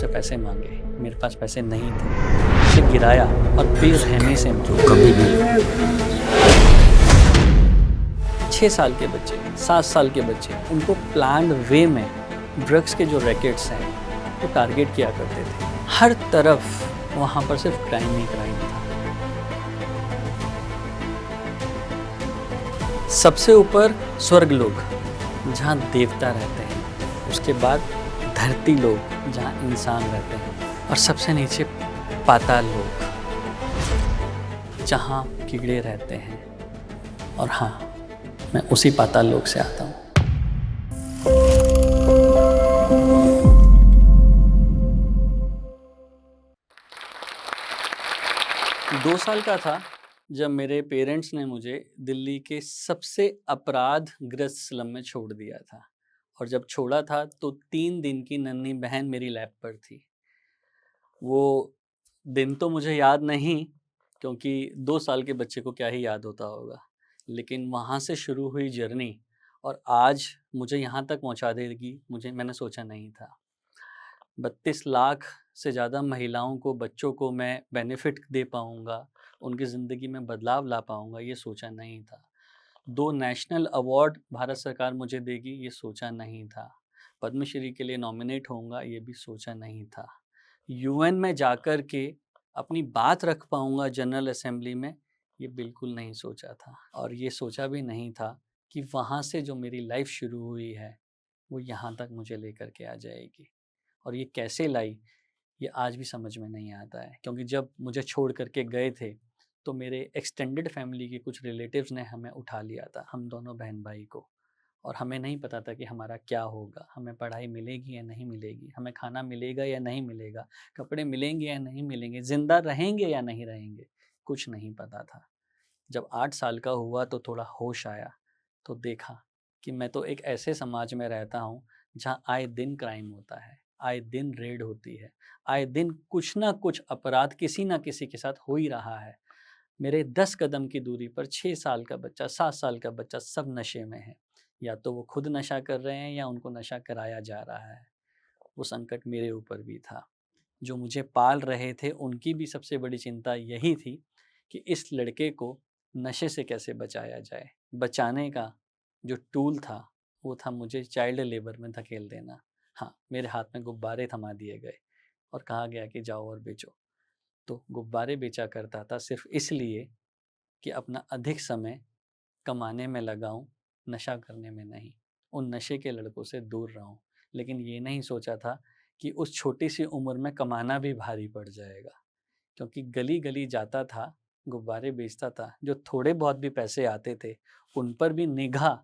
मुझसे पैसे मांगे, मेरे पास पैसे नहीं थे, मुझे गिराया और बेरहमी से मारा। कभी भी 6 साल के बच्चे, 7 साल के बच्चे, उनको प्लान्ड वे में ड्रग्स के जो रैकेट्स हैं वो टारगेट किया करते थे। हर तरफ वहाँ पर सिर्फ क्राइम ही क्राइम था। सबसे ऊपर स्वर्ग लोक, जहाँ देवता रहते हैं, उसके बाद धरती लोक, जहाँ इंसान रहते हैं, और सबसे नीचे पाताल लोक, जहाँ कीड़े रहते हैं। और हाँ, मैं उसी पाताल लोक से आता हूँ। 2 साल का था जब मेरे पेरेंट्स ने मुझे दिल्ली के सबसे अपराधग्रस्त स्लम में छोड़ दिया था। और जब छोड़ा था तो 3 दिन की नन्ही बहन मेरी लैब पर थी। वो दिन तो मुझे याद नहीं, क्योंकि 2 साल के बच्चे को क्या ही याद होता होगा। लेकिन वहाँ से शुरू हुई जर्नी और आज मुझे यहाँ तक पहुँचा देगी, मैंने सोचा नहीं था। 32 लाख से ज़्यादा महिलाओं को, बच्चों को मैं बेनिफिट दे पाऊँगा, उनकी ज़िंदगी में बदलाव ला पाऊँगा, ये सोचा नहीं था। 2 नेशनल अवार्ड भारत सरकार मुझे देगी, ये सोचा नहीं था। पद्मश्री के लिए नॉमिनेट होऊंगा, ये भी सोचा नहीं था। यूएन में जाकर के अपनी बात रख पाऊंगा जनरल असेंबली में, ये बिल्कुल नहीं सोचा था। और ये सोचा भी नहीं था कि वहाँ से जो मेरी लाइफ शुरू हुई है वो यहाँ तक मुझे लेकर के आ जाएगी। और ये कैसे लाई, ये आज भी समझ में नहीं आता है। क्योंकि जब मुझे छोड़ करके गए थे तो मेरे एक्सटेंडेड फैमिली के कुछ रिलेटिव्स ने हमें उठा लिया था, हम दोनों बहन भाई को। और हमें नहीं पता था कि हमारा क्या होगा, हमें पढ़ाई मिलेगी या नहीं मिलेगी, हमें खाना मिलेगा या नहीं मिलेगा, कपड़े मिलेंगे या नहीं मिलेंगे, ज़िंदा रहेंगे या नहीं रहेंगे, कुछ नहीं पता था। जब 8 साल का हुआ तो थोड़ा होश आया, तो देखा कि मैं तो एक ऐसे समाज में रहता हूँ जहाँ आए दिन क्राइम होता है, आए दिन रेड होती है, आए दिन कुछ ना कुछ अपराध किसी ना किसी के साथ हो ही रहा है। मेरे 10 कदम की दूरी पर 6 साल का बच्चा, 7 साल का बच्चा, सब नशे में है। या तो वो खुद नशा कर रहे हैं या उनको नशा कराया जा रहा है। वो संकट मेरे ऊपर भी था। जो मुझे पाल रहे थे उनकी भी सबसे बड़ी चिंता यही थी कि इस लड़के को नशे से कैसे बचाया जाए। बचाने का जो टूल था वो था मुझे चाइल्ड लेबर में धकेल देना। हाँ, मेरे हाथ में गुब्बारे थमा दिए गए और कहा गया कि जाओ और बेचो। तो गुब्बारे बेचा करता था सिर्फ इसलिए कि अपना अधिक समय कमाने में लगाऊं, नशा करने में नहीं। उन नशे के लड़कों से दूर रहूं। लेकिन ये नहीं सोचा था कि उस छोटी सी उम्र में कमाना भी भारी पड़ जाएगा। क्योंकि गली गली जाता था, गुब्बारे बेचता था, जो थोड़े बहुत भी पैसे आते थे उन पर भी निगाह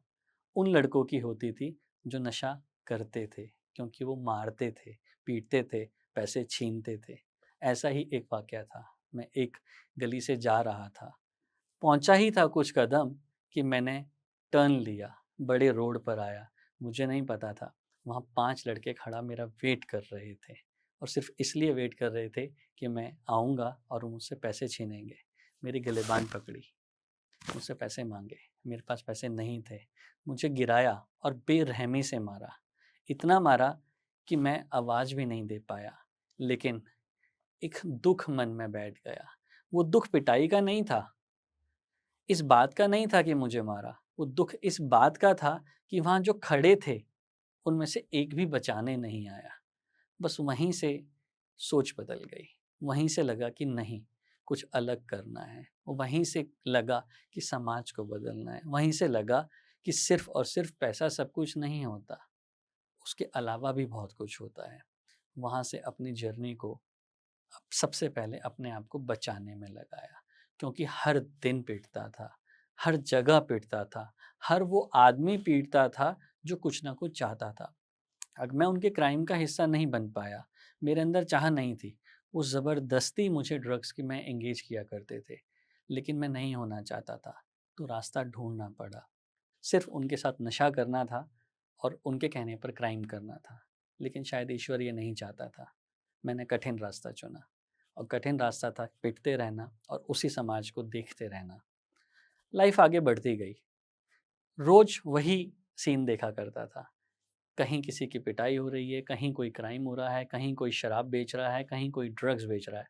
उन लड़कों की होती थी जो नशा करते थे, क्योंकि वो मारते थे, पीटते थे, पैसे छीनते थे। ऐसा ही एक वाकया था। मैं एक गली से जा रहा था, पहुंचा ही था कुछ कदम कि मैंने टर्न लिया, बड़े रोड पर आया। मुझे नहीं पता था वहाँ 5 लड़के खड़ा मेरा वेट कर रहे थे, और सिर्फ इसलिए वेट कर रहे थे कि मैं आऊँगा और वो मुझसे पैसे छीनेंगे। मेरी गिलेबान पकड़ी, मुझसे पैसे मांगे, मेरे पास पैसे नहीं थे, मुझे गिराया और बेरहमी से मारा। इतना मारा कि मैं आवाज़ भी नहीं दे पाया। लेकिन एक दुख मन में बैठ गया। वो दुख पिटाई का नहीं था, इस बात का नहीं था कि मुझे मारा। वो दुख इस बात का था कि वहाँ जो खड़े थे उनमें से एक भी बचाने नहीं आया। बस वहीं से सोच बदल गई। वहीं से लगा कि नहीं, कुछ अलग करना है। वहीं से लगा कि समाज को बदलना है। वहीं से लगा कि सिर्फ और सिर्फ पैसा सब कुछ नहीं होता, उसके अलावा भी बहुत कुछ होता है। वहाँ से अपनी जर्नी को सबसे पहले अपने आप को बचाने में लगाया। क्योंकि हर दिन पीटता था, हर जगह पीटता था, हर वो आदमी पीटता था जो कुछ ना कुछ चाहता था। अब मैं उनके क्राइम का हिस्सा नहीं बन पाया, मेरे अंदर चाह नहीं थी। वो ज़बरदस्ती मुझे ड्रग्स की में एंगेज किया करते थे, लेकिन मैं नहीं होना चाहता था, तो रास्ता ढूंढना पड़ा। सिर्फ उनके साथ नशा करना था और उनके कहने पर क्राइम करना था। लेकिन शायद ईश्वर ये नहीं चाहता था। मैंने कठिन रास्ता चुना, और कठिन रास्ता था पिटते रहना और उसी समाज को देखते रहना। लाइफ आगे बढ़ती गई, रोज वही सीन देखा करता था। कहीं किसी की पिटाई हो रही है, कहीं कोई क्राइम हो रहा है, कहीं कोई शराब बेच रहा है, कहीं कोई ड्रग्स बेच रहा है।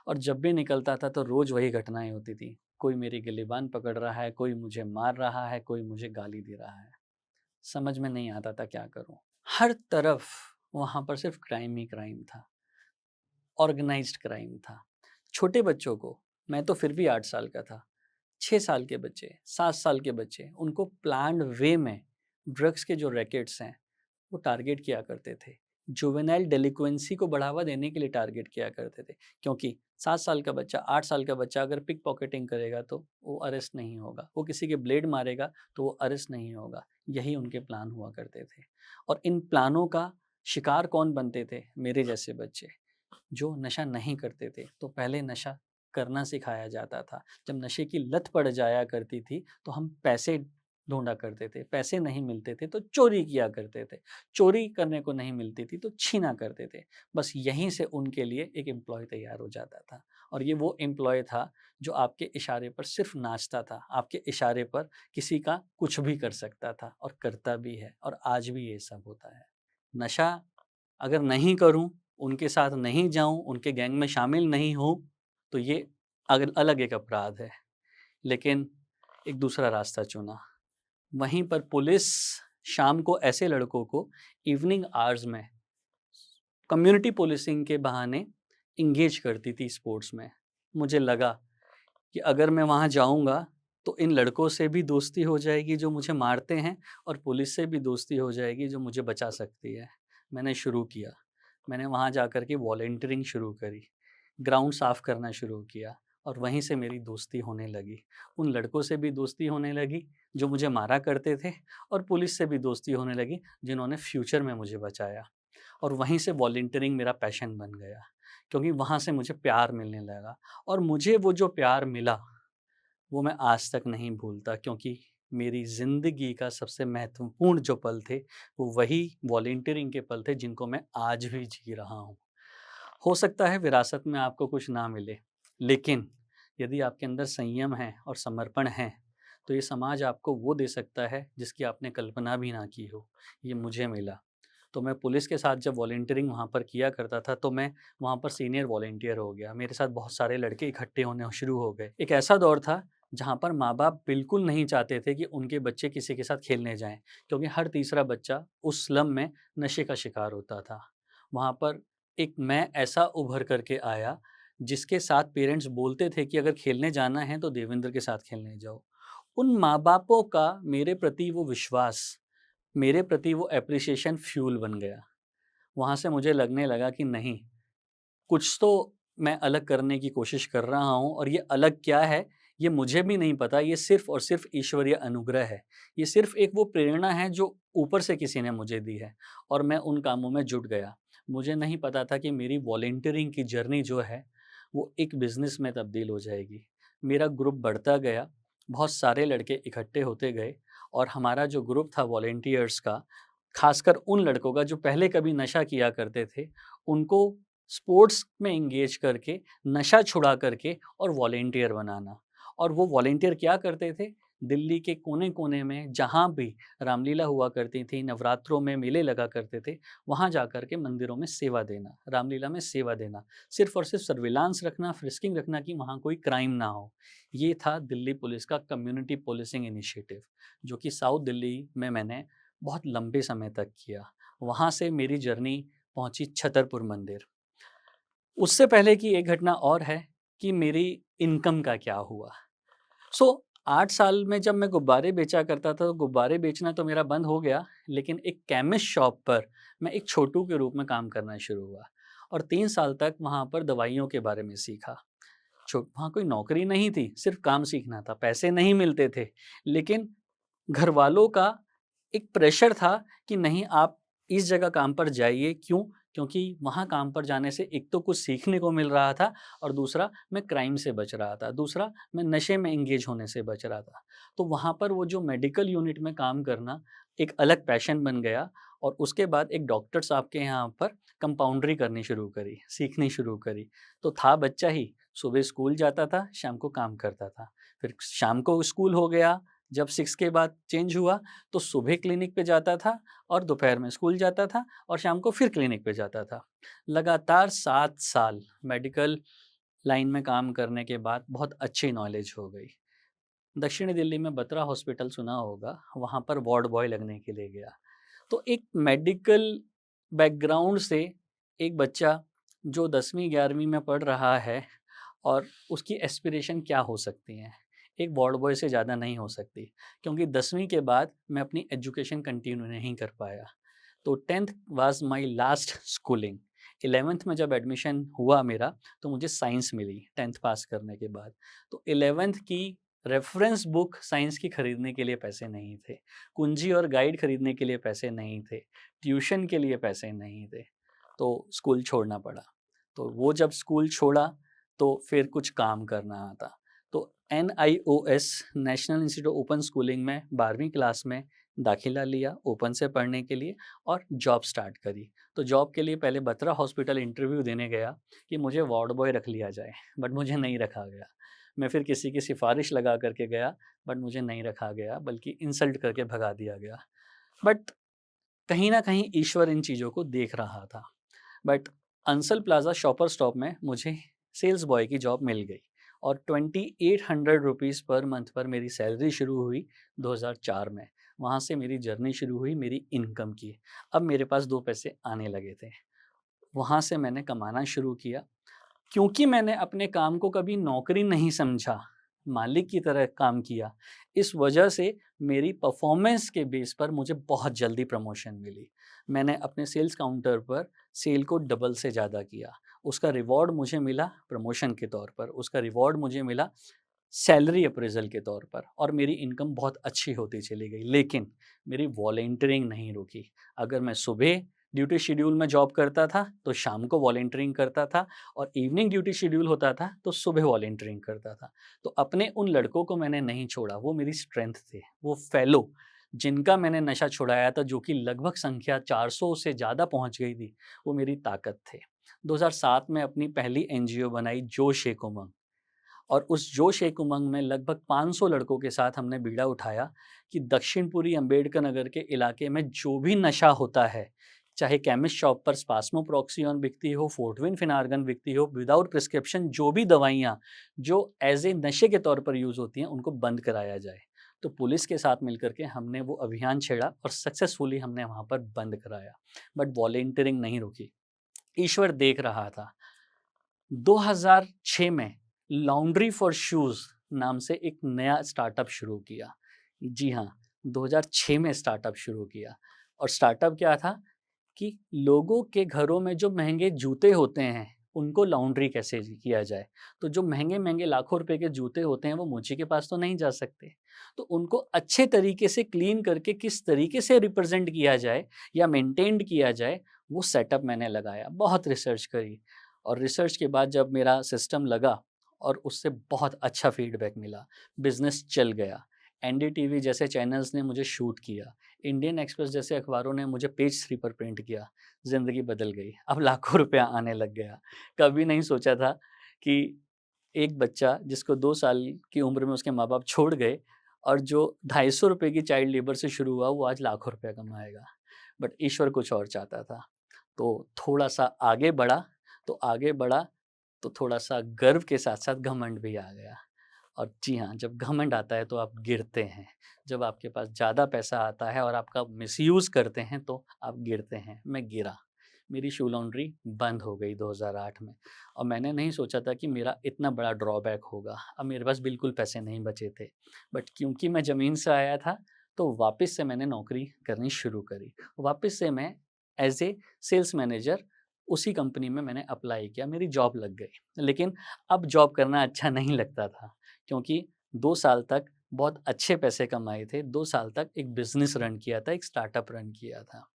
और जब भी निकलता था तो रोज़ वही घटनाएँ होती थी। कोई मेरी गिलीबान पकड़ रहा है, कोई मुझे मार रहा है, कोई मुझे गाली दे रहा है। समझ में नहीं आता था क्या करूँ? हर तरफ वहाँ पर सिर्फ़ क्राइम ही क्राइम था, ऑर्गेनाइज़्ड क्राइम था। छोटे बच्चों को, मैं तो फिर भी 8 साल का था, 6 साल के बच्चे, 7 साल के बच्चे, उनको प्लान्ड वे में ड्रग्स के जो रैकेट्स हैं वो टारगेट किया करते थे। जुवेनाइल डेलिक्वेंसी को बढ़ावा देने के लिए टारगेट किया करते थे। क्योंकि 7 साल का बच्चा, 8 साल का बच्चा अगर पिक पॉकेटिंग करेगा तो वो अरेस्ट नहीं होगा। वो किसी के ब्लेड मारेगा तो वो अरेस्ट नहीं होगा। यही उनके प्लान हुआ करते थे। और इन प्लानों का शिकार कौन बनते थे? मेरे जैसे बच्चे, जो नशा नहीं करते थे। तो पहले नशा करना सिखाया जाता था। जब नशे की लत पड़ जाया करती थी तो हम पैसे ढूँढा करते थे, पैसे नहीं मिलते थे तो चोरी किया करते थे, चोरी करने को नहीं मिलती थी तो छीना करते थे। बस यहीं से उनके लिए एक एम्प्लॉयी तैयार हो जाता था और ये वो एम्प्लॉयी था जो आपके इशारे पर सिर्फ़ नाचता था, आपके इशारे पर किसी का कुछ भी कर सकता था और करता भी है और आज भी ये सब होता है। नशा अगर नहीं करूँ, उनके साथ नहीं जाऊँ, उनके गैंग में शामिल नहीं हूँ, तो ये अलग एक अपराध है। लेकिन एक दूसरा रास्ता चुना। वहीं पर पुलिस शाम को ऐसे लड़कों को इवनिंग आवर्स में कम्युनिटी पुलिसिंग के बहाने एंगेज करती थी स्पोर्ट्स में। मुझे लगा कि अगर मैं वहाँ जाऊँगा तो इन लड़कों से भी दोस्ती हो जाएगी जो मुझे मारते हैं और पुलिस से भी दोस्ती हो जाएगी जो मुझे बचा सकती है। मैंने शुरू किया। मैंने वहाँ जाकर के वॉलंटियरिंग शुरू करी। ग्राउंड साफ़ करना शुरू किया और वहीं से मेरी दोस्ती होने लगी। उन लड़कों से भी दोस्ती होने लगी जो मुझे मारा करते थे और पुलिस से भी दोस्ती होने लगी जिन्होंने फ्यूचर में मुझे बचाया। और वहीं से वॉलंटियरिंग मेरा पैशन बन गया क्योंकि वहाँ से मुझे प्यार मिलने लगा और मुझे वो जो प्यार मिला वो मैं आज तक नहीं भूलता क्योंकि मेरी ज़िंदगी का सबसे महत्वपूर्ण जो पल थे वो वही वॉलंटियरिंग के पल थे जिनको मैं आज भी जी रहा हूँ। हो सकता है विरासत में आपको कुछ ना मिले, लेकिन यदि आपके अंदर संयम है और समर्पण है, तो ये समाज आपको वो दे सकता है जिसकी आपने कल्पना भी ना की हो। ये मुझे मिला। तो मैं पुलिस के साथ जब वॉलंटियरिंग वहाँ पर किया करता था, तो मैं वहाँ पर सीनियर वॉलंटियर हो गया। मेरे साथ बहुत सारे लड़के इकट्ठे होने शुरू हो गए। एक ऐसा दौर था जहाँ पर माँ-बाप बिल्कुल नहीं चाहते थे कि उनके बच्चे किसी के साथ खेलने जाएँ, क्योंकि हर तीसरा बच्चा उस स्लम में नशे का शिकार होता था। वहाँ पर एक मैं ऐसा उभर कर के आया, जिसके साथ पेरेंट्स बोलते थे कि अगर खेलने जाना है तो देवेंद्र के साथ खेलने जाओ। उन माँ-बापों का मेरे प्रति वो विश्वास, मेरे प्रति वो एप्रिसिएशन फ्यूल बन गया। वहाँ से मुझे लगने लगा कि नहीं, कुछ तो मैं अलग करने की कोशिश कर रहा हूँ और ये अलग क्या है, ये मुझे भी नहीं पता। ये सिर्फ़ और सिर्फ़ ईश्वरीय अनुग्रह है। ये सिर्फ़ एक वो प्रेरणा है जो ऊपर से किसी ने मुझे दी है और मैं उन कामों में जुट गया। मुझे नहीं पता था कि मेरी वॉलंटियरिंग की जर्नी जो है, वो एक बिज़नेस में तब्दील हो जाएगी। मेरा ग्रुप बढ़ता गया, बहुत सारे लड़के इकट्ठे होते गए और हमारा जो ग्रुप था वॉलंटियर्स का, ख़ासकर उन लड़कों का जो पहले कभी नशा किया करते थे, उनको स्पोर्ट्स में एंगेज करके, नशा छुड़ा करके और वॉलंटियर बनाना। और वो वॉलंटियर क्या करते थे? दिल्ली के कोने-कोने में जहाँ भी रामलीला हुआ करती थी, नवरात्रों में मेले लगा करते थे, वहाँ जाकर के मंदिरों में सेवा देना, रामलीला में सेवा देना। सिर्फ़ और सिर्फ़ सर्विलांस रखना, फ्रिस्किंग रखना कि वहाँ कोई क्राइम ना हो। ये था दिल्ली पुलिस का कम्युनिटी पुलिसिंग इनिशिएटिव, जो कि साउथ दिल्ली में मैंने बहुत लंबे समय तक किया। वहाँ से मेरी जर्नी पहुँची छतरपुर मंदिर। उससे पहले की एक घटना और है कि मेरी इनकम का क्या हुआ। सो 8 साल में जब मैं गुब्बारे बेचा करता था, तो गुब्बारे बेचना तो मेरा बंद हो गया, लेकिन एक केमिस्ट शॉप पर मैं एक छोटू के रूप में काम करना शुरू हुआ और 3 साल तक वहाँ पर दवाइयों के बारे में सीखा। वहाँ कोई नौकरी नहीं थी, सिर्फ़ काम सीखना था, पैसे नहीं मिलते थे, लेकिन घरवालों का एक प्रेशर था कि नहीं आप इस जगह काम पर जाइए, क्यों? क्योंकि वहाँ काम पर जाने से एक तो कुछ सीखने को मिल रहा था और दूसरा मैं क्राइम से बच रहा था, दूसरा मैं नशे में एंगेज होने से बच रहा था। तो वहाँ पर वो जो मेडिकल यूनिट में काम करना एक अलग पैशन बन गया और उसके बाद एक डॉक्टर साहब के यहाँ पर कंपाउंड्री करनी शुरू करी, सीखनी शुरू करी। तो था बच्चा ही, सुबह स्कूल जाता था, शाम को काम करता था। फिर शाम को स्कूल हो गया, जब 6 के बाद चेंज हुआ तो सुबह क्लिनिक पे जाता था और दोपहर में स्कूल जाता था और शाम को फिर क्लिनिक पे जाता था। लगातार 7 साल मेडिकल लाइन में काम करने के बाद बहुत अच्छी नॉलेज हो गई। दक्षिणी दिल्ली में बत्रा हॉस्पिटल सुना होगा, वहाँ पर वार्ड बॉय लगने के लिए गया। तो एक मेडिकल बैकग्राउंड से एक बच्चा जो 10वीं 11वीं में पढ़ रहा है और उसकी एस्पिरेशन क्या हो सकती हैं? एक वार्ड बॉय से ज़्यादा नहीं हो सकती, क्योंकि 10वीं के बाद मैं अपनी एजुकेशन कंटिन्यू नहीं कर पाया। तो 10th was my last schooling. 11th में जब एडमिशन हुआ मेरा, तो मुझे साइंस मिली 10th पास करने के बाद। तो 11th की रेफ़रेंस बुक साइंस की खरीदने के लिए पैसे नहीं थे। कुंजी और गाइड खरीदने के लिए पैसे नहीं थे। ट्यूशन के लिए पैसे नहीं थे। तो स्कूल छोड़ना पड़ा। तो वो जब स्कूल छोड़ा तो फिर कुछ काम करना आता। तो NIOS national institute of open schooling में 12वीं क्लास में दाखिला लिया ओपन से पढ़ने के लिए और जॉब स्टार्ट करी। तो जॉब के लिए पहले बत्रा हॉस्पिटल इंटरव्यू देने गया कि मुझे वार्ड बॉय रख लिया जाए, बट मुझे नहीं रखा गया। मैं फिर किसी की सिफ़ारिश लगा कर के गया, बट मुझे नहीं रखा गया, बल्कि इंसल्ट करके भगा दिया गया। बट कहीं न कहीं ईश्वर इन चीज़ों को देख रहा था। But Ansal plaza shopper stop में मुझे सेल्स बॉय की जॉब मिल गई और 2800 रुपीज़ पर मंथ पर मेरी सैलरी शुरू हुई 2004 में। वहाँ से मेरी जर्नी शुरू हुई मेरी इनकम की। अब मेरे पास 2 पैसे आने लगे थे। वहाँ से मैंने कमाना शुरू किया। क्योंकि मैंने अपने काम को कभी नौकरी नहीं समझा, मालिक की तरह काम किया, इस वजह से मेरी परफ़ॉर्मेंस के बेस पर मुझे बहुत जल्दी प्रमोशन मिली। मैंने अपने सेल्स काउंटर पर सेल को डबल से ज़्यादा किया। उसका रिवॉर्ड मुझे मिला प्रमोशन के तौर पर, उसका रिवॉर्ड मुझे मिला सैलरी अप्रेज़ल के तौर पर और मेरी इनकम बहुत अच्छी होती चली गई। लेकिन मेरी वॉलंटियरिंग नहीं रुकी। अगर मैं सुबह ड्यूटी शेड्यूल में जॉब करता था, तो शाम को वॉलंटियरिंग करता था और इवनिंग ड्यूटी शेड्यूल होता था, तो सुबह वॉलंटियरिंग करता था। तो अपने उन लड़कों को मैंने नहीं छोड़ा, वो मेरी स्ट्रेंथ थे। वो फेलो जिनका मैंने नशा छुड़ाया था, जो कि लगभग संख्या 400 से ज़्यादा पहुँच गई थी, वो मेरी ताकत थे। 2007 में अपनी पहली एनजीओ बनाई जोश एक उमंग। और उस जोश एक उमंग में लगभग 500 लड़कों के साथ हमने बीड़ा उठाया कि दक्षिणपुरी अंबेडकर नगर के इलाके में जो भी नशा होता है, चाहे केमिस्ट शॉप पर स्पास्मोप्रॉक्सियन बिकती हो, फोर्टविन फिनार्गन बिकती हो, विदाउट प्रिस्क्रिप्शन जो भी दवाइयाँ जो एज ए नशे के तौर पर यूज़ होती हैं, उनको बंद कराया जाए। तो पुलिस के साथ मिलकर के हमने वो अभियान छेड़ा और सक्सेसफुली हमने वहाँ पर बंद कराया। बट वॉलंटियरिंग नहीं रुकी। ईश्वर देख रहा था। 2006 में लॉन्ड्री फॉर शूज़ नाम से एक नया स्टार्टअप शुरू किया। जी हाँ, 2006 में स्टार्टअप शुरू किया और स्टार्टअप क्या था कि लोगों के घरों में जो महँगे जूते होते हैं, उनको लॉन्ड्री कैसे किया जाए। तो जो महँगे-महँगे लाखों रुपए के जूते होते हैं, वो मुझी के पास तो नहीं जा सकते। तो उनको अच्छे तरीके से क्लीन करके किस तरीके से रिप्रेज़ेंट किया जाए या मेंटेन्ड किया जाए, वो सेटअप मैंने लगाया। बहुत रिसर्च करी और रिसर्च के बाद जब मेरा सिस्टम लगा और उससे बहुत अच्छा फीडबैक मिला, बिज़नेस चल गया। एनडीटीवी जैसे चैनल्स ने मुझे शूट किया, इंडियन एक्सप्रेस जैसे अखबारों ने मुझे पेज 3 पर प्रिंट किया, ज़िंदगी बदल गई। अब लाखों रुपया आने लग गया। कभी नहीं सोचा था कि एक बच्चा जिसको 2 साल की उम्र में उसके माँ-बाप छोड़ गए और जो ₹250 की चाइल्ड लेबर से शुरू हुआ, वो आज लाखों रुपया कमाएगा। बट ईश्वर कुछ और चाहता था। तो थोड़ा-सा आगे बढ़ा, तो आगे बढ़ा तो थोड़ा-सा गर्व के साथ-साथ घमंड भी आ गया। और जी हाँ, जब घमंड आता है तो आप गिरते हैं। जब आपके पास ज़्यादा पैसा आता है और आपका मिसयूज़ करते हैं तो आप गिरते हैं। मैं गिरा। मेरी शू लॉन्ड्री बंद हो गई 2008 में और मैंने नहीं सोचा था कि मेरा इतना बड़ा ड्रॉबैक होगा। अब मेरे पास बिल्कुल पैसे नहीं बचे थे। बट क्योंकि मैं ज़मीन से आया था तो वापस से मैंने नौकरी करनी शुरू करी। वापस से मैं एज़ ए सेल्स मैनेजर उसी कंपनी में मैंने अप्लाई किया, मेरी जॉब लग गई। लेकिन अब जॉब करना अच्छा नहीं लगता था। क्योंकि 2 साल तक बहुत अच्छे पैसे कमाए थे, 2 साल तक एक बिज़नेस रन किया था, एक स्टार्टअप रन किया था।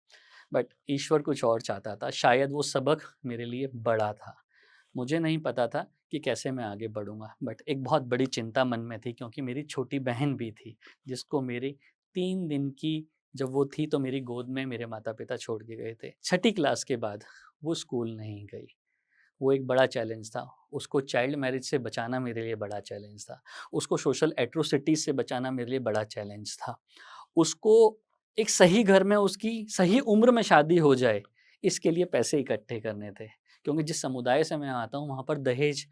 बट ईश्वर कुछ और चाहता था, शायद वो सबक मेरे लिए बड़ा था। मुझे नहीं पता था कि कैसे मैं आगे बढ़ूँगा, बट एक बहुत बड़ी चिंता मन में थी क्योंकि मेरी छोटी बहन भी थी, जिसको मेरी 3 दिन की जब वो थी तो मेरी गोद में मेरे माता-पिता छोड़ के गए थे। छठी क्लास के बाद वो स्कूल नहीं गई। वो एक बड़ा चैलेंज था। उसको चाइल्ड मैरिज से बचाना मेरे लिए बड़ा चैलेंज था। उसको सोशल एट्रोसिटीज़ से बचाना मेरे लिए बड़ा चैलेंज था। उसको एक सही घर में उसकी सही उम्र में शादी हो जाए, इसके लिए पैसे इकट्ठे करने थे। क्योंकि जिस समुदाय से मैं आता हूँ, वहाँ पर दहेज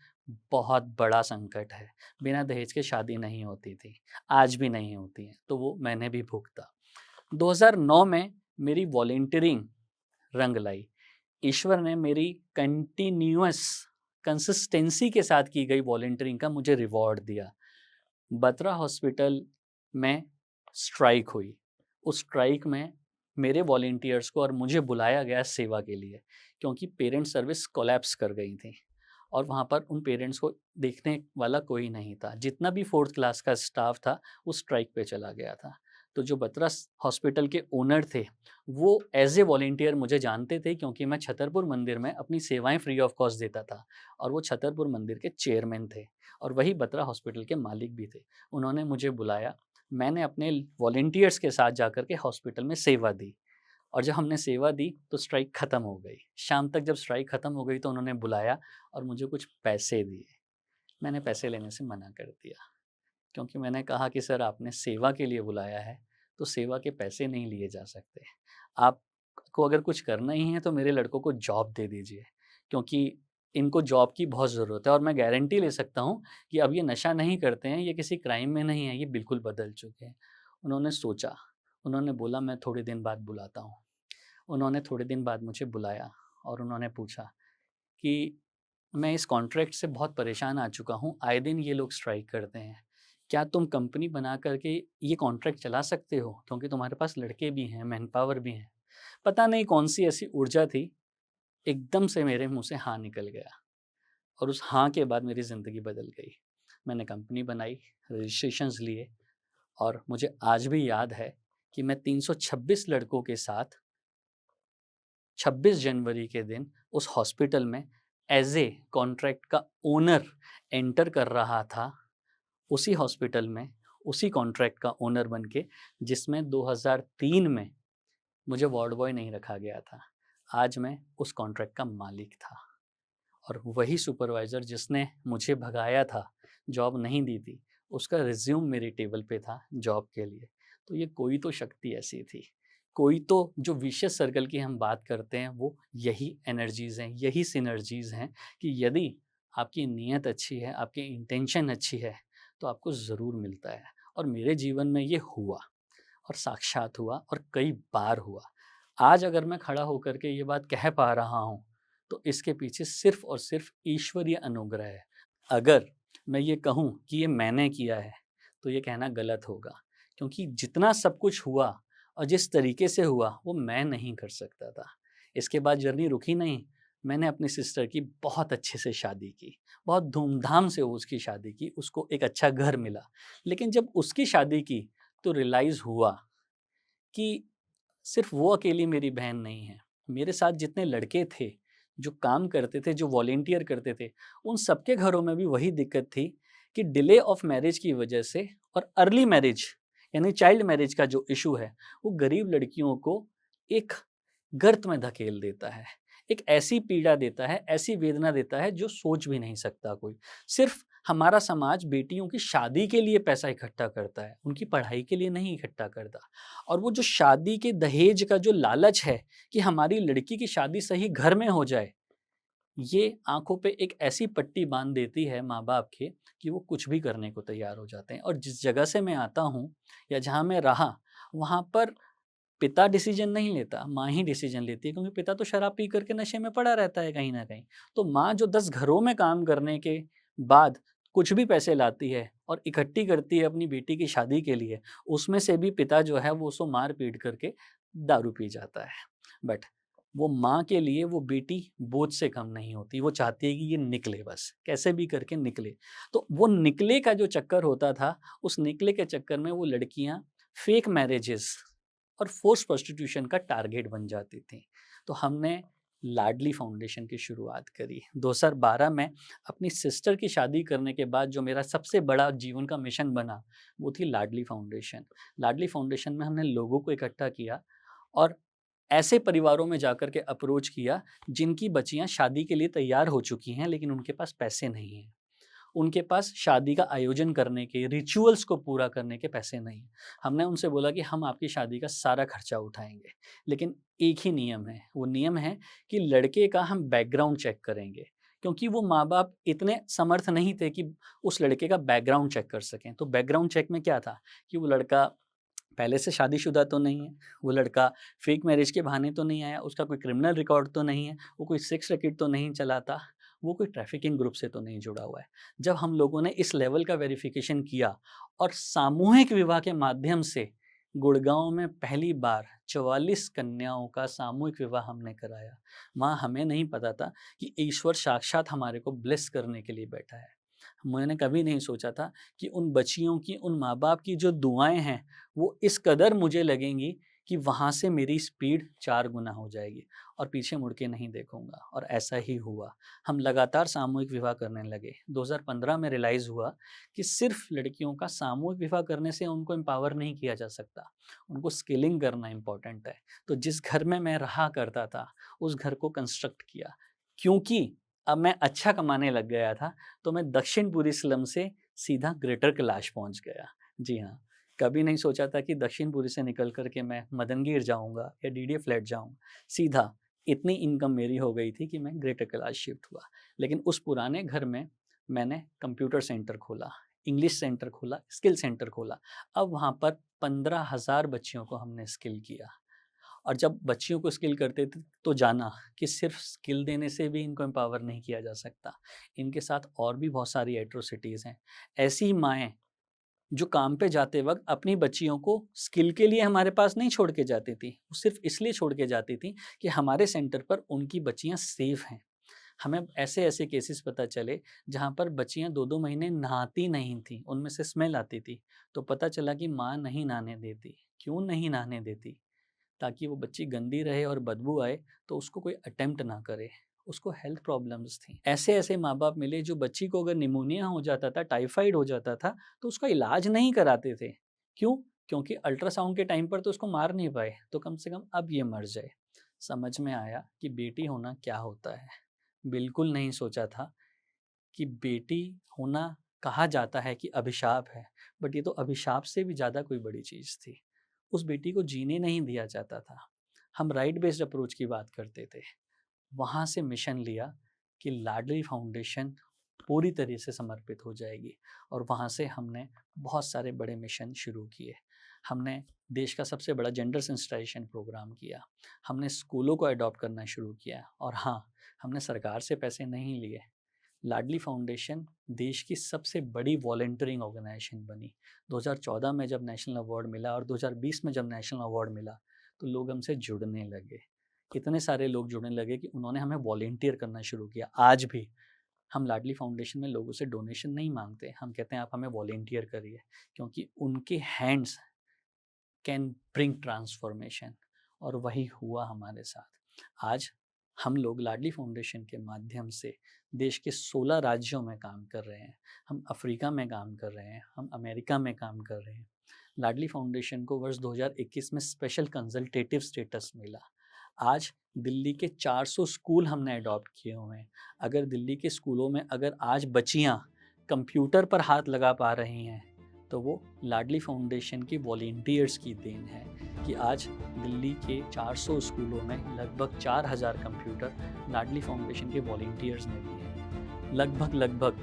बहुत बड़ा संकट है। बिना दहेज के शादी नहीं होती थी, आज भी नहीं होती है, तो वो मैंने भी भुगता। 2009 में मेरी वॉलंटियरिंग रंग लाई। ईश्वर ने मेरी कंटिन्यूअस कंसिस्टेंसी के साथ की गई वॉलंटियरिंग का मुझे रिवॉर्ड दिया। बत्रा हॉस्पिटल में स्ट्राइक हुई। उस स्ट्राइक में मेरे वॉलंटियर्स को और मुझे बुलाया गया सेवा के लिए, क्योंकि पेरेंट सर्विस कोलैप्स कर गई थी और वहाँ पर उन पेरेंट्स को देखने वाला कोई नहीं था। जितना भी 4th क्लास का स्टाफ था, वो स्ट्राइक पे चला गया था। तो जो बत्रा हॉस्पिटल के ओनर थे, वो एज़ ए वॉलंटियर मुझे जानते थे, क्योंकि मैं छतरपुर मंदिर में अपनी सेवाएँ फ्री ऑफ कॉस्ट देता था और वो छतरपुर मंदिर के चेयरमैन थे और वही बत्रा हॉस्पिटल के मालिक भी थे। उन्होंने मुझे बुलाया, मैंने अपने वॉलंटियर्स के साथ जाकर के हॉस्पिटल में सेवा दी और जब हमने सेवा दी तो स्ट्राइक ख़त्म हो गई। शाम तक जब स्ट्राइक ख़त्म हो गई तो उन्होंने बुलाया और मुझे कुछ पैसे दिए। मैंने पैसे लेने से मना कर दिया, क्योंकि मैंने कहा कि सर, आपने सेवा के लिए बुलाया है, तो सेवा के पैसे नहीं लिए जा सकते। आपको अगर कुछ करना ही है तो मेरे लड़कों को जॉब दे दीजिए, क्योंकि इनको जॉब की बहुत ज़रूरत है और मैं गारंटी ले सकता हूँ कि अब ये नशा नहीं करते हैं, ये किसी क्राइम में नहीं है, ये बिल्कुल बदल चुके हैं। उन्होंने सोचा, उन्होंने बोला मैं थोड़े दिन बाद बुलाता हूँ। उन्होंने थोड़े दिन बाद मुझे बुलाया और उन्होंने पूछा कि मैं इस कॉन्ट्रैक्ट से बहुत परेशान आ चुका हूँ, आए दिन ये लोग स्ट्राइक करते हैं। क्या तुम कंपनी बना कर के ये कॉन्ट्रैक्ट चला सकते हो? क्योंकि तुम्हारे पास लड़के भी हैं, मैन पावर भी है। पता नहीं कौन-सी ऐसी ऊर्जा थी, एकदम से मेरे मुँह से हाँ निकल गया और उस हाँ के बाद मेरी ज़िंदगी बदल गई। मैंने कंपनी बनाई, रजिस्ट्रेशंस लिए और मुझे आज भी याद है कि मैं 326 लड़कों के साथ 26 जनवरी के दिन उस हॉस्पिटल में एज़ ए कॉन्ट्रैक्ट का ओनर एंटर कर रहा था, उसी हॉस्पिटल में, उसी कॉन्ट्रैक्ट का ओनर बन के, जिसमें 2003 में मुझे वार्ड बॉय नहीं रखा गया था। आज मैं उस कॉन्ट्रैक्ट का मालिक था और वही सुपरवाइज़र जिसने मुझे भगाया था, जॉब नहीं दी थी, उसका रिज़्यूम मेरे टेबल पे था जॉब के लिए। तो ये कोई तो शक्ति ऐसी थी, कोई तो जो विशियस सर्कल की हम बात करते हैं, वो यही एनर्जीज़ हैं, यही सिनर्जीज़ हैं कि यदि आपकी नीयत अच्छी है, आपकी इंटेंशन अच्छी है, तो आपको ज़रूर मिलता है और मेरे जीवन में ये हुआ और साक्षात हुआ और कई बार हुआ। आज अगर मैं खड़ा होकर के ये बात कह पा रहा हूँ, तो इसके पीछे सिर्फ़ और सिर्फ़ ईश्वरीय अनुग्रह है। अगर मैं ये कहूँ कि ये मैंने किया है, तो ये कहना गलत होगा, क्योंकि जितना सब कुछ हुआ और जिस तरीके से हुआ, वो मैं नहीं कर सकता था। इसके बाद जर्नी रुकी नहीं, मैंने अपनी सिस्टर की बहुत अच्छे से शादी की, बहुत धूमधाम से उसकी शादी की, उसको एक अच्छा घर मिला। लेकिन जब उसकी शादी की, तो रियलाइज़ हुआ कि सिर्फ़ वो अकेली मेरी बहन नहीं है। मेरे साथ जितने लड़के थे, जो काम करते थे, जो वॉलंटियर करते थे, उन सबके घरों में भी वही दिक्कत थी कि डिले ऑफ मैरिज की वजह से और अर्ली मैरिज यानी चाइल्ड मैरिज का जो इश्यू है, वो गरीब लड़कियों को एक गर्त में धकेल देता है। एक ऐसी पीड़ा देता है, ऐसी वेदना देता है जो सोच भी नहीं सकता कोई। सिर्फ़ हमारा समाज बेटियों की शादी के लिए पैसा इकट्ठा करता है, उनकी पढ़ाई के लिए नहीं इकट्ठा करता। और वो जो शादी के दहेज का जो लालच है कि हमारी लड़की की शादी सही घर में हो जाए, ये आँखों पे एक ऐसी पट्टी बाँध देती है माँ-बाप के कि वो कुछ भी करने को तैयार हो जाते हैं। और जिस जगह से मैं आता हूँ या जहाँ मैं रहा, वहाँ पर पिता डिसीज़न नहीं लेता, माँ ही डिसीज़न लेती है, क्योंकि पिता तो शराब पी कर के नशे में पड़ा रहता है कहीं न कहीं। तो माँ जो 10 घरों में काम करने के बाद कुछ भी पैसे लाती है और इकट्ठी करती है अपनी बेटी की शादी के लिए, उसमें से भी पिता जो है वो उसको मार-पीट करके दारू पी जाता है। बट वो माँ के लिए वो बेटी बोझ से कम नहीं होती, वो चाहती है कि ये निकले बस, कैसे भी करके निकले। तो वो निकले का जो चक्कर होता था, उस निकले के चक्कर में वो लड़कियाँ फेक मैरेजेज़ और फोर्स प्रोस्टिट्यूशन का टारगेट बन जाती थी। तो हमने लाडली फाउंडेशन की शुरुआत करी। 2012 में अपनी सिस्टर की शादी करने के बाद जो मेरा सबसे बड़ा जीवन का मिशन बना, वो थी लाडली फाउंडेशन। लाडली फाउंडेशन में हमने लोगों को इकट्ठा किया और ऐसे परिवारों में जाकर के अप्रोच किया जिनकी बच्चियां शादी के लिए तैयार हो चुकी हैं, लेकिन उनके पास पैसे नहीं हैं। उनके पास शादी का आयोजन करने के, रिचुअल्स को पूरा करने के पैसे नहीं हैं। हमने उनसे बोला कि हम आपकी शादी का सारा खर्चा उठाएँगे, लेकिन एक ही नियम है, वो नियम है कि लड़के का हम बैकग्राउंड चेक करेंगे। क्योंकि वो माँ-बाप इतने समर्थ नहीं थे कि उस लड़के का बैकग्राउंड चेक कर सकें। तो बैकग्राउंड चेक में क्या था कि वो लड़का पहले से शादीशुदा तो नहीं है, वो लड़का फेक मैरिज के बहाने तो नहीं आया, उसका कोई क्रिमिनल रिकॉर्ड तो नहीं है, वो कोई सेक्स रैकेट तो नहीं चलाता, वो कोई ट्रैफिकिंग ग्रुप से तो नहीं जुड़ा हुआ है। जब हम लोगों ने इस लेवल का वेरिफिकेशन किया और सामूहिक विवाह के माध्यम से गुड़गांव में पहली बार 44 कन्याओं का सामूहिक विवाह हमने कराया। वहाँ हमें नहीं पता था कि ईश्वर साक्षात हमारे को ब्लेस करने के लिए बैठा है। मैंने कभी नहीं सोचा था कि उन बच्चियों की, उन माँ-बाप की जो दुआएँ हैं, वो इस कदर मुझे लगेंगी कि वहाँ से मेरी स्पीड 4 गुना हो जाएगी और पीछे मुड़ के नहीं देखूँगा, और ऐसा ही हुआ। हम लगातार सामूहिक विवाह करने लगे। 2015 में रियलाइज़ हुआ कि सिर्फ़ लड़कियों का सामूहिक विवाह करने से उनको एम्पावर नहीं किया जा सकता, उनको स्किलिंग करना इम्पोर्टेंट है। तो जिस घर में मैं रहा करता था, उस घर को कंस्ट्रक्ट किया। क्योंकि अब मैं अच्छा कमाने लग गया था, तो मैं दक्षिणपुरी स्लम से सीधा ग्रेटर कैलाश पहुँच गया। जी हाँ, कभी नहीं सोचा था कि दक्षिणपुरी से निकल कर के मैं मदनगीर जाऊँगा या डीडीए फ्लैट जाऊँगा। सीधा इतनी इनकम मेरी हो गई थी कि मैं ग्रेटर कैलाश शिफ्ट हुआ। लेकिन उस पुराने घर में मैंने कंप्यूटर सेंटर खोला, इंग्लिश सेंटर खोला, स्किल सेंटर खोला। अब वहाँ पर 15,000 बच्चियों को हमने स्किल किया। और जब बच्चियों को स्किल करते थे तो जाना कि सिर्फ स्किल देने से भी इनको एम्पावर नहीं किया जा सकता। इनके साथ और भी बहुत सारी एट्रोसिटीज़ हैं। ऐसी माएँ जो काम पे जाते वक़्त अपनी बच्चियों को स्किल के लिए हमारे पास नहीं छोड़ के जाती थी, वो सिर्फ़ इसलिए छोड़ के जाती थी कि हमारे सेंटर पर उनकी बच्चियाँ सेफ़ हैं। हमें ऐसे-ऐसे केसेस पता चले जहाँ पर बच्चियाँ 2-2 महीने नहाती नहीं थीं, उनमें से स्मेल आती थी। तो पता चला कि माँ नहीं नहाने देती। क्यों नहीं नहाने देती? ताकि वो बच्ची गंदी रहे और बदबू आए तो उसको कोई अटेम्प्ट ना करे, उसको हेल्थ प्रॉब्लम्स थी। ऐसे-ऐसे माँ-बाप मिले जो बच्ची को अगर निमोनिया हो जाता था, टाइफाइड हो जाता था, तो उसका इलाज नहीं कराते थे। क्यों? क्योंकि अल्ट्रासाउंड के टाइम पर तो उसको मार नहीं पाए, तो कम से कम अब ये मर जाए। समझ में आया कि बेटी होना क्या होता है। बिल्कुल नहीं सोचा था कि बेटी होना, कहा जाता है कि अभिशाप है, बट ये तो अभिशाप से भी ज़्यादा कोई बड़ी चीज़ थी। उस बेटी को जीने नहीं दिया जाता था। हम राइट बेस्ड अप्रोच की बात करते थे। वहाँ से मिशन लिया कि लाडली फाउंडेशन पूरी तरह से समर्पित हो जाएगी, और वहाँ से हमने बहुत सारे बड़े मिशन शुरू किए। हमने देश का सबसे बड़ा जेंडर सेंसिटाइजेशन प्रोग्राम किया। हमने स्कूलों को अडॉप्ट करना शुरू किया, और हाँ, हमने सरकार से पैसे नहीं लिए। लाडली फाउंडेशन देश की सबसे बड़ी वॉलंटियरिंग ऑर्गेनाइजेशन बनी। 2014 में जब नेशनल अवार्ड मिला और 2020 में जब नेशनल अवार्ड मिला, तो लोग हमसे जुड़ने लगे। इतने सारे लोग जुड़ने लगे कि उन्होंने हमें वॉलंटियर करना शुरू किया। आज भी हम लाडली फाउंडेशन में लोगों से डोनेशन नहीं मांगते, हम कहते हैं आप हमें वॉलंटियर करिए, क्योंकि उनके हैंड्स कैन ब्रिंग ट्रांसफॉर्मेशन, और वही हुआ हमारे साथ। आज हम लोग लाडली फाउंडेशन के माध्यम से देश के 16 राज्यों में काम कर रहे हैं। हम अफ्रीका में काम कर रहे हैं, हम अमेरिका में काम कर रहे हैं। लाडली फाउंडेशन को वर्ष 2021 में स्पेशल कंसल्टेटिव स्टेटस मिला। आज दिल्ली के 400 स्कूल हमने अडॉप्ट किए हुए हैं। अगर दिल्ली के स्कूलों में अगर आज बच्चियां कंप्यूटर पर हाथ लगा पा रही हैं, तो वो लाडली फाउंडेशन की वॉलंटियर्स की देन है कि आज दिल्ली के 400 स्कूलों में लगभग 4000 कंप्यूटर लाडली फाउंडेशन के वॉलंटियर्स ने दिए हैं। लगभग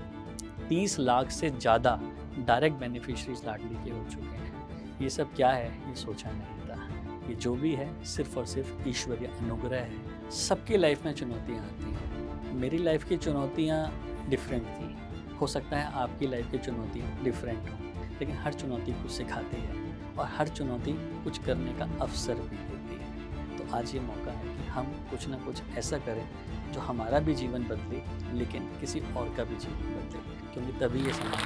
30 लाख से ज़्यादा डायरेक्ट बेनिफिशरीज लाडली के हो चुके हैं। ये सब क्या है, ये सोचा नहीं था। ये जो भी है सिर्फ और सिर्फ ईश्वरीय अनुग्रह है। सबकी लाइफ में चुनौतियाँ आती हैं। मेरी लाइफ की चुनौतियाँ डिफरेंट थी, हो सकता है आपकी लाइफ की चुनौतियाँ डिफरेंट हों, लेकिन हर चुनौती कुछ सिखाती है और हर चुनौती कुछ करने का अवसर भी देती है। तो आज ये मौका है कि हम कुछ ना कुछ ऐसा करें जो हमारा भी जीवन बदले, लेकिन किसी और का भी जीवन बदले, क्योंकि तभी ये समाज